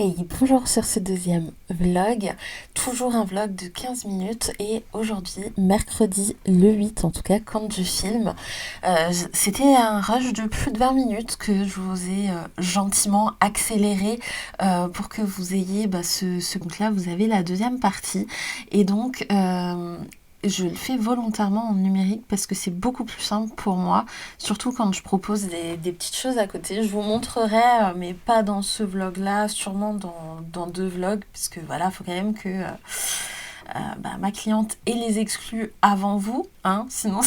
Hey, bonjour sur ce deuxième vlog, toujours un vlog de 15 minutes et aujourd'hui, mercredi le 8 en tout cas, quand je filme, c'était un rush de plus de 20 minutes que je vous ai gentiment accéléré pour que vous ayez ce compte-là, vous avez la deuxième partie et donc je le fais volontairement en numérique parce que c'est beaucoup plus simple pour moi, surtout quand je propose des petites choses à côté. Je vous montrerai, mais pas dans ce vlog-là, sûrement dans deux vlogs, parce que voilà, il faut quand même que ma cliente ait les exclus avant vous, hein, sinon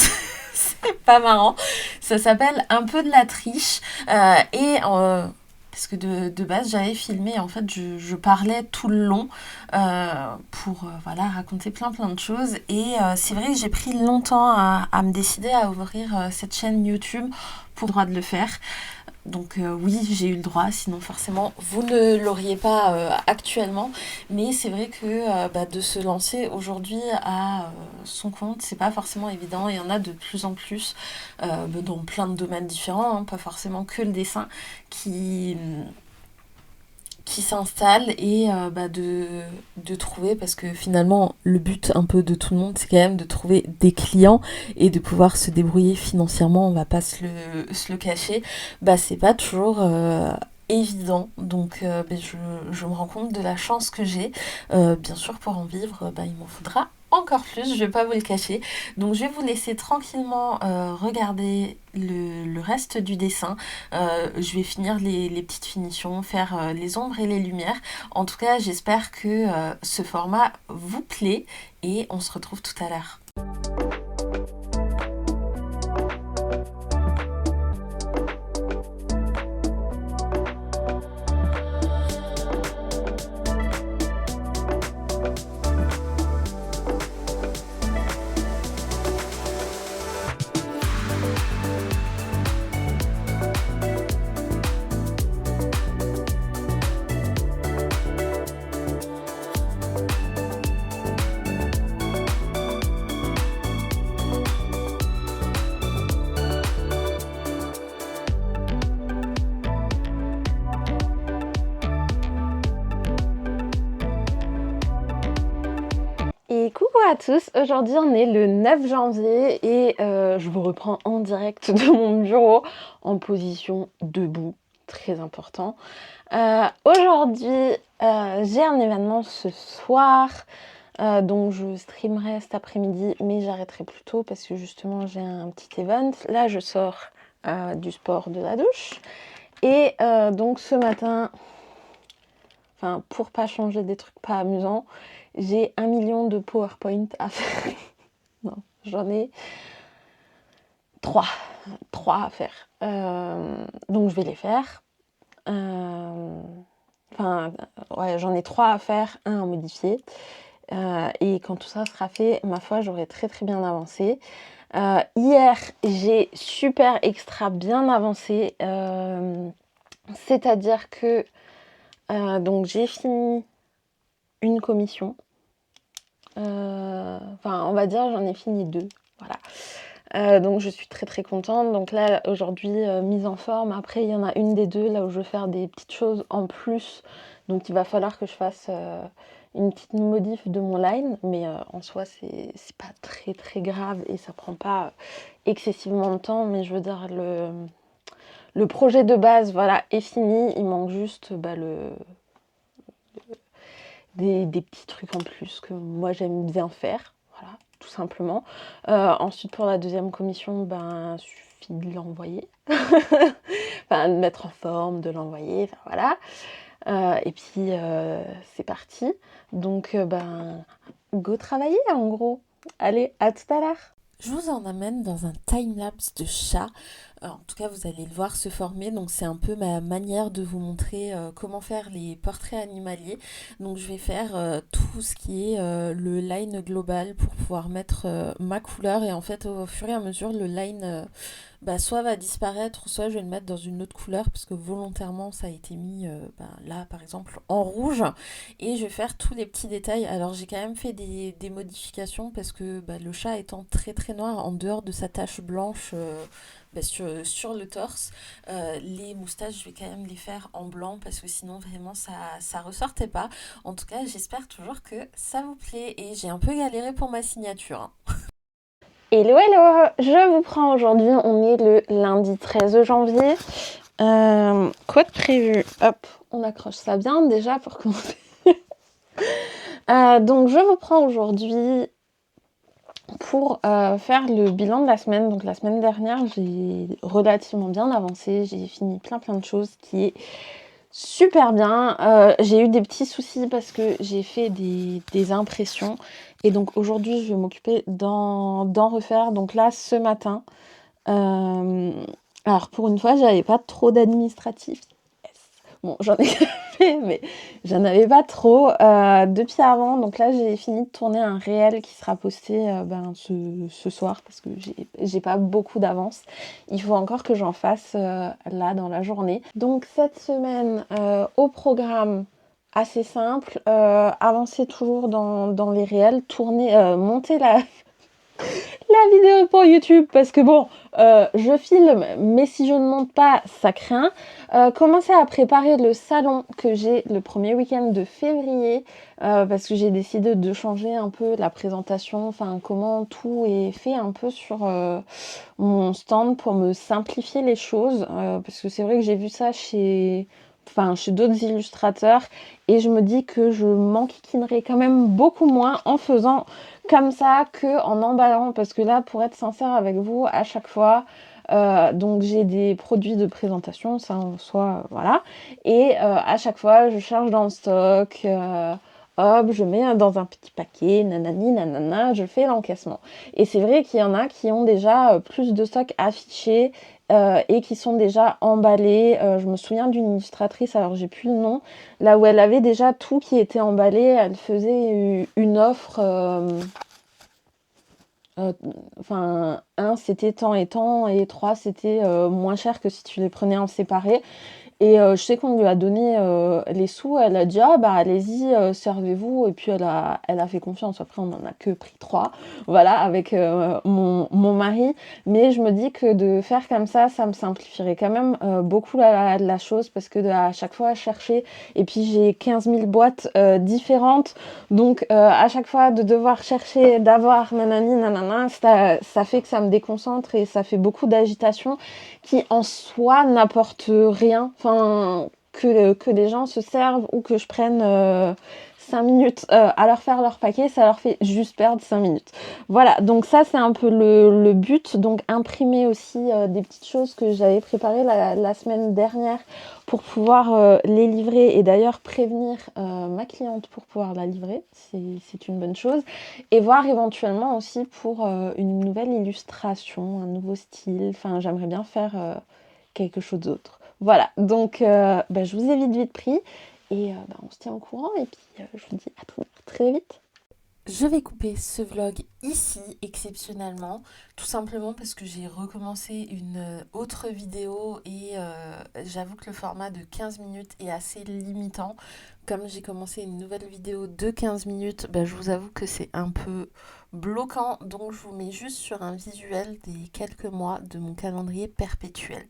c'est pas marrant. Ça s'appelle un peu de la triche, parce que de base j'avais filmé, en fait je parlais tout le long pour voilà, raconter plein de choses et c'est vrai que j'ai pris longtemps à me décider à ouvrir cette chaîne YouTube pour le droit de le faire. Donc oui, j'ai eu le droit, sinon forcément vous ne l'auriez pas actuellement. Mais c'est vrai que de se lancer aujourd'hui à son compte, c'est pas forcément évident. Il y en a de plus en plus dans plein de domaines différents, hein, pas forcément que le dessin, qui, qui s'installe et de trouver, parce que finalement le but un peu de tout le monde c'est quand même de trouver des clients et de pouvoir se débrouiller financièrement, on va pas se le cacher, c'est pas toujours évident. Donc je me rends compte de la chance que j'ai. Bien sûr pour en vivre il m'en faudra encore plus, je vais pas vous le cacher. Donc je vais vous laisser tranquillement regarder le reste du dessin. Je vais finir les petites finitions, faire les ombres et les lumières. En tout cas, j'espère que ce format vous plaît et on se retrouve tout à l'heure. Et coucou à tous, aujourd'hui on est le 9 janvier et je vous reprends en direct de mon bureau en position debout, très important. Aujourd'hui j'ai un événement ce soir, donc je streamerai cet après-midi, mais j'arrêterai plus tôt parce que justement j'ai un petit event. Là je sors du sport, de la douche et donc ce matin, enfin pour pas changer des trucs pas amusants, j'ai 1 million de PowerPoint à faire. Non, j'en ai 3 à faire. Donc je vais les faire. Ouais, j'en ai 3 à faire, un à modifier. Et quand tout ça sera fait, ma foi, j'aurai très bien avancé. Hier, j'ai super extra bien avancé. C'est-à-dire que donc j'ai fini une commission. On va dire j'en ai fini 2. Voilà. Donc je suis très contente. Donc là aujourd'hui mise en forme. Après il y en a une des deux là où je veux faire des petites choses en plus. Donc il va falloir que je fasse une petite modif de mon line. Mais en soi c'est pas très grave et ça prend pas excessivement de temps. Mais je veux dire le projet de base voilà est fini. Il manque juste des petits trucs en plus que moi j'aime bien faire. Voilà, tout simplement. Ensuite pour la deuxième commission, suffit de l'envoyer. Enfin de mettre en forme, de l'envoyer, enfin voilà. Et puis c'est parti. Donc go travailler en gros. Allez, à tout à l'heure. Je vous en amène dans un time-lapse de chat. En tout cas, vous allez le voir se former. Donc, c'est un peu ma manière de vous montrer comment faire les portraits animaliers. Donc, je vais faire tout ce qui est le line global pour pouvoir mettre ma couleur. Et en fait, au fur et à mesure, le line soit va disparaître, soit je vais le mettre dans une autre couleur parce que volontairement, ça a été mis là, par exemple, en rouge. Et je vais faire tous les petits détails. Alors, j'ai quand même fait des modifications parce que le chat étant très noir, en dehors de sa tache blanche sur le torse. Les moustaches, je vais quand même les faire en blanc parce que sinon vraiment ça ressortait pas. En tout cas, j'espère toujours que ça vous plaît et j'ai un peu galéré pour ma signature, hein. Hello, hello! Je vous prends aujourd'hui, on est le lundi 13 janvier. Quoi de prévu? Hop, on accroche ça bien déjà pour commencer. Donc je vous prends aujourd'hui pour faire le bilan de la semaine. Donc la semaine dernière, j'ai relativement bien avancé, j'ai fini plein de choses qui est super bien. J'ai eu des petits soucis parce que j'ai fait des impressions et donc aujourd'hui je vais m'occuper d'en refaire. Donc là ce matin, alors pour une fois j'avais pas trop d'administratif. Yes. Bon, j'en ai fait, mais j'en avais pas trop depuis avant. Donc là j'ai fini de tourner un réel qui sera posté ce soir parce que j'ai pas beaucoup d'avance. Il faut encore que j'en fasse là dans la journée. Donc cette semaine au programme assez simple, avancer toujours dans les réels, tourner, monter la vidéo pour YouTube parce que bon, je filme, mais si je ne monte pas, ça craint. Commencer à préparer le salon que j'ai le premier week-end de février parce que j'ai décidé de changer un peu la présentation, enfin comment tout est fait un peu sur mon stand pour me simplifier les choses parce que c'est vrai que j'ai vu ça chez d'autres illustrateurs et je me dis que je m'enquiquinerai quand même beaucoup moins en faisant comme ça que en emballant parce que là pour être sincère avec vous à chaque fois donc j'ai des produits de présentation ça en soi voilà et à chaque fois je charge dans le stock hop je mets dans un petit paquet nanani nanana je fais l'encaissement et c'est vrai qu'il y en a qui ont déjà plus de stock affiché et qui sont déjà emballés. Je me souviens d'une illustratrice, alors j'ai plus le nom, là où elle avait déjà tout qui était emballé, elle faisait une offre, enfin, c'était tant et tant, et 3 c'était moins cher que si tu les prenais en séparé. Et je sais qu'on lui a donné les sous, elle a dit ah bah allez-y, servez-vous, et puis elle a fait confiance. Après on n'en a que pris 3, voilà, avec mon mari. Mais je me dis que de faire comme ça me simplifierait quand même beaucoup la chose parce que à chaque fois chercher, et puis j'ai 15 000 boîtes différentes, donc à chaque fois de devoir chercher, d'avoir nanani nanana, ça fait que ça me déconcentre et ça fait beaucoup d'agitation qui en soi n'apporte rien, enfin que les gens se servent ou que je prenne 5 minutes à leur faire leur paquet, ça leur fait juste perdre 5 minutes. Voilà, donc ça c'est un peu le but, donc imprimer aussi des petites choses que j'avais préparées la semaine dernière pour pouvoir les livrer et d'ailleurs prévenir ma cliente pour pouvoir la livrer, c'est une bonne chose, et voir éventuellement aussi pour une nouvelle illustration, un nouveau style, enfin j'aimerais bien faire quelque chose d'autre. Voilà, donc je vous ai vite pris et on se tient au courant et puis je vous dis à très vite. Je vais couper ce vlog ici exceptionnellement, tout simplement parce que j'ai recommencé une autre vidéo et j'avoue que le format de 15 minutes est assez limitant. Comme j'ai commencé une nouvelle vidéo de 15 minutes, je vous avoue que c'est un peu bloquant, donc je vous mets juste sur un visuel des quelques mois de mon calendrier perpétuel.